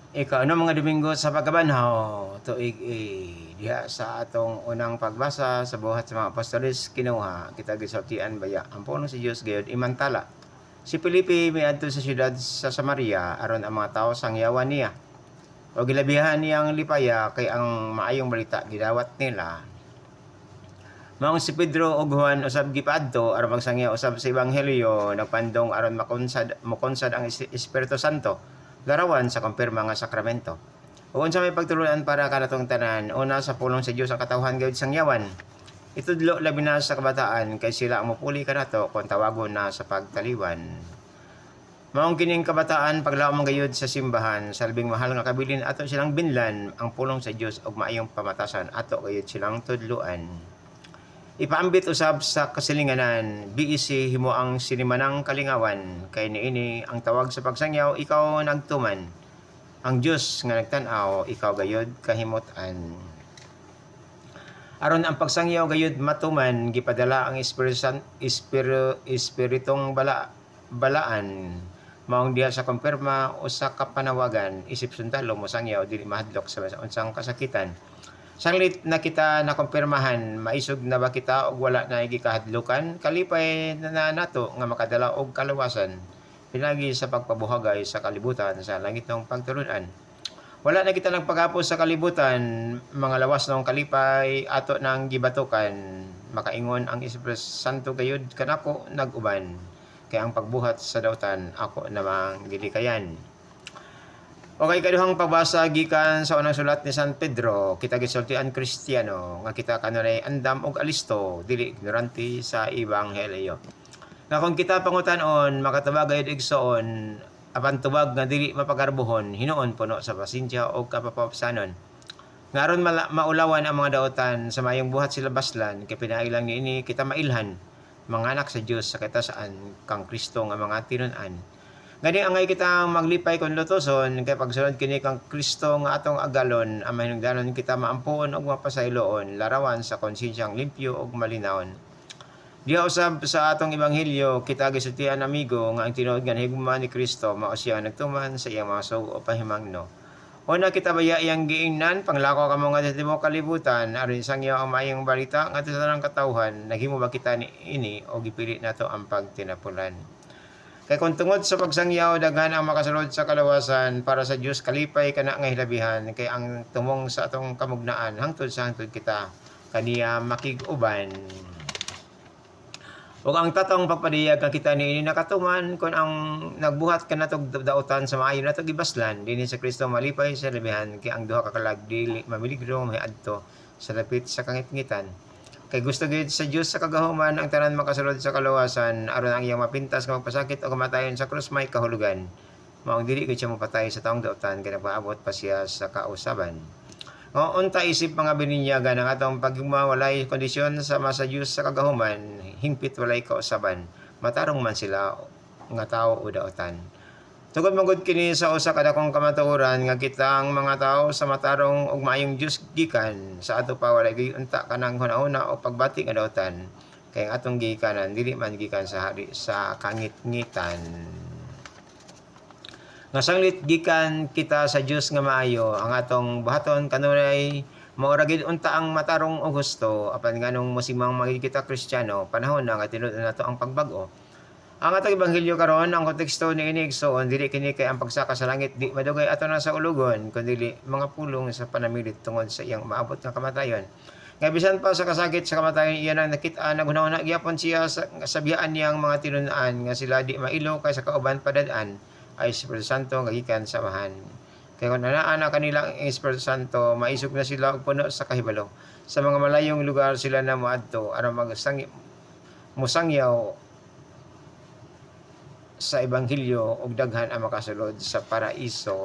Ikaw mga Domingo sa pagkabanhaw, tuig diha sa atong unang pagbasa sa buhat sa mga apostoles kinuha, kita gisultian baya ang puno si Dios gayud imantala. Si Felipe miadto sa syudad sa Samaria aron ang mga tawo sangyawan niya. O gilabihan niyang lipaya kay ang maayong balita gidawat nila. Maong si Pedro ug Juan usab gipadto aron magsangya usab sa ebanghelyo nagpandong aron makonsad ang Espiritu Santo larawan sa kumpirma nga sakramento. O unsa may pagtulunan para kanatong tanan, una sa pulong sa Dios ang katawhan gayud sangyawan. Itudlo labi na sa kabataan kay sila ang mupuli kanato kung tawagon na sa pagtaliwan. Maong kining kabataan paglaom gayud sa simbahan, sa labing mahal nga kabilin ato silang binlan ang pulong sa Dios ug maayong pamatasan ato gayud silang tudluan. Ipaambit usab sa kasilinganan, BEC himo ang sinimanang kalingawan, kay niini ang tawag sa pagsangyaw, ikaw nagtuman. Ang Dios nga nagtan-aw, ikaw gayud kahimot-an. Aron ang pagsangyaw gayud matuman, gipadala ang espiritong balaan, maong diha sa kumpirma usa ka panawagan, isip sundalo mo sangyaw dili mahadlok sa unsang kasakitan. Sanglit na kita nakumpirmahan, maisog na ba kita og wala na gikahadlukan, kalipay na nato nga makadala og kaluwasan, pinagi sa pagpabuhagay sa kalibutan sa langit ng pagtulunan. Wala na kita nagpagapos sa kalibutan, mga lawas ng kalipay ato nang gibatukan, makaingon ang Espiritu Santo gayud kanako nag-uban, kay ang pagbuhat sa dautan ako namang gilikayan. Okay, kaduhang pagbasa gikan sa unang sulat ni San Pedro, kita gisultian Kristiyano nga kita kanunay andam og alisto, dili ignorante sa ebanghelyo. Nga kung kita pangutan-on makatubag gayud igsoon, apan tubag nga dili mapagarbuhon, hinuon puno sa pasensya o kapapapsanon. Ngaron maulawan ang mga daotan sa mayong buhat sila baslan, kay pinailang niini kita mailhan, mga anak sa Dios sa katasaan kang Kristo nga mga tinun-an. Gani angay kita maglipay kon lutoson kay pagsunod kini kang Kristo nga atong agalon, ang mahinungdanon kita maampuon og mapasayloon, larawan sa konsensyang limpyo ug malinawon. Diha usab sa atong ebanghelyo kita gisultian amigo nga ang tinuod nga higugma ni Kristo mao siya nagtuman sa iyang mga sugo o pahimangno. Una kita baya iyang giingnan panglakaw kamo nga tibuok kalibutan aron sangyaw ang maayong balita ngadto sa tanang katawhan, naghimo ba kita ini o gipili nato ang pagtinapulan. Kay kung tungod sa pagsangyaw daghan ang makasulod sa kalawasan para sa Dios kalipay kana nga hilabihan, kay ang tumong sa atong kamugnaan hangtod sa hangtod kita kaniya makig-uban. Ug ang tatong pagpadiyag nga kita niini nakatuman kun ang nagbuhat kanatog dautan sa maayo nato gibaslan dinhi sa Kristo malipay sa hilabihan, kay ang duha ka kalag dili mamiligro miadto sa lapit sa kangitngitan. Kay gusto gid sa Dios sa kagahuman ang tanan makasulod sa kalawasan aron ang iyang mapintas nga magpasakit o kamatayon sa krus may kahulugan. Maong dili gid siya mapatay sa taong dautan kay nagpaabot pa siya sa kausaban. O unta isip mga bininyagan ang atong pagigma walay kondisyon sama sa Dios sa kagahuman, hingpit walay kausaban. Matarong man sila nga tawo o dautan. Tugod magud kini sa usa ka dakong kamatuoran nga kitang mga tawo sa matarong ug maayong Dios gikan sa ato pa walay unta kanang hunahuna o pagbati nga dautan, kay ang atong gikanan dili man gikan sa hari sa kangitngitan. Nga sanglit gikan kita sa Dios nga maayo, ang atong buhaton kanunay maura gid unta ang matarong og husto, apan nganong mosimang magid kita Kristiyano panahon na nga tinud-an nato ang pagbag-o. Ang atong ebanghelyo karon ang konteksto niini igsoon dili kini kay ang pagsaka sa langit di madugay ato na sa ulugon kundi mga pulong sa panamilit tungod sa iyang maabot nga kamatayon. Nga bisan pa sa kasakit sa kamatayon iyan ang nakit-an naghunahuna gyapon siya sa biyaan niyang mga tinun-an nga sila di mailo kay sa kauban padad-an ay Espiritu Santo nga gikan sa amahan. Kay kun anaa na kanila ang Espiritu Santo maisog na sila og puno sa kahibalo. Sa mga malayong lugar sila na moadto aron musangyaw sa ebanghelyo ug daghan ang makasulod sa paraiso.